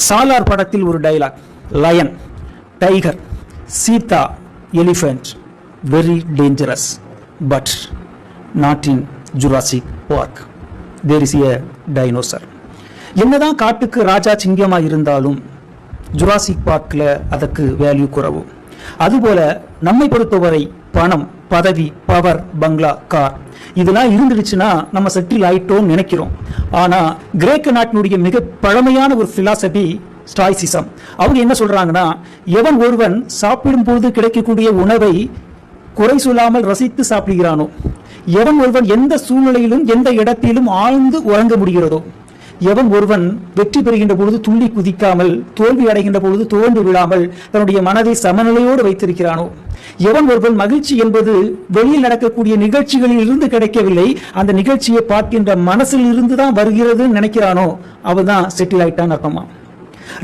சாலார் படத்தில் ஒரு dialogue, lion, tiger, cheetah, elephant, very dangerous, but not in Jurassic Park, there is a dinosaur. என்னதான் காட்டுக்கு ராஜா சிங்கமா இருந்தாலும் Jurassic பார்க்கில் அதற்கு வேல்யூ குறைவு. அதுபோல நம்மை பொறுத்தவரை பணம், பதவி, பவர், பங்களா, கார் இதெல்லாம் இருந்துடுச்சுன்னா நம்ம செட்டில் ஆயிட்டோம்னு நினைக்கிறோம். ஆனா கிரேக்க நாட்டினுடைய மிக பழமையான ஒரு பிலாசபி ஸ்டாய்சிசம். அவங்க என்ன சொல்றாங்கன்னா, எவன் ஒருவன் சாப்பிடும் பொழுது கிடைக்கக்கூடிய உணவை குறை சொல்லாமல் ரசித்து சாப்பிடுகிறானோ, எவன் ஒருவன் எந்த சூழ்நிலையிலும் எந்த இடத்திலும் ஆழ்ந்து உறங்க முடிகிறதோ, எவன் ஒருவன் வெற்றி பெறுகின்ற பொழுது துள்ளி குதிக்காமல், தோல்வி அடைகின்ற பொழுது தோன்று விழாமல் தன்னுடைய மனதை சமநிலையோடு வைத்திருக்கிறானோ, எவன் ஒருவன் மகிழ்ச்சி என்பது வெளியில் நடக்கக்கூடிய நிகழ்ச்சிகளில் இருந்து கிடைக்கவில்லை, அந்த நிகழ்ச்சியை பார்க்கின்ற மனசில் இருந்து தான் வருகிறது நினைக்கிறானோ, அவன் தான் செட்டில் ஆயிட்டான் அர்த்தமா.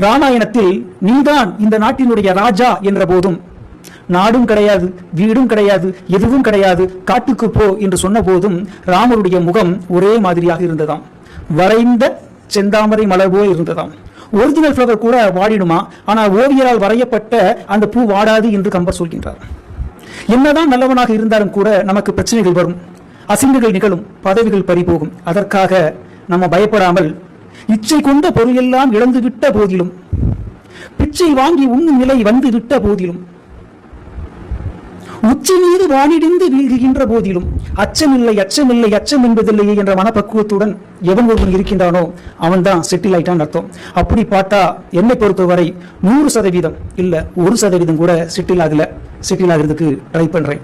ராமாயணத்தில் நீதான் இந்த நாட்டினுடைய ராஜா என்ற போதும், நாடும் கிடையாது, வீடும் கிடையாது, எதுவும் கிடையாது, காட்டுக்கு போ என்று சொன்ன போதும் ராமருடைய முகம் ஒரே மாதிரியாக இருந்ததாம். வரைந்த செந்தாமரை மலர் போல் இருந்ததாம். ஒரிஜினல் ஃப்ளவர் கூட வாடிடுமா, ஆனால் ஓவியரால் வரையப்பட்ட அந்த பூ வாடாது என்று கம்பர் சொல்கின்றார். என்னதான் நல்லவனாக இருந்தாலும் கூட நமக்கு பிரச்சனைகள் வரும், அசிங்கங்கள் நிகழும், பதவிகள் பறிபோகும். அதற்காக நம்ம பயப்படாமல், இச்சை கொண்ட பொருள் எல்லாம் இழந்து விட்ட போதிலும், பிச்சை வாங்கி உண்ணும் நிலை வந்து விட்ட போதிலும், உச்சி மீது வானிடிந்து வீழ்கின்ற போதிலும் அச்சமில்லை, அச்சமில்லை, அச்சம் என்பதில்லையே என்ற மனப்பக்குவத்துடன் எவன் ஒருவன் இருக்கின்றானோ அவன் தான் செட்டில் ஆயிட்டான் அர்த்தம். அப்படி பார்த்தா என்னை பொறுத்தவரை 100% இல்ல 1% கூட செட்டில் ஆகல. செட்டில் ஆகிறதுக்கு ட்ரை பண்றேன்.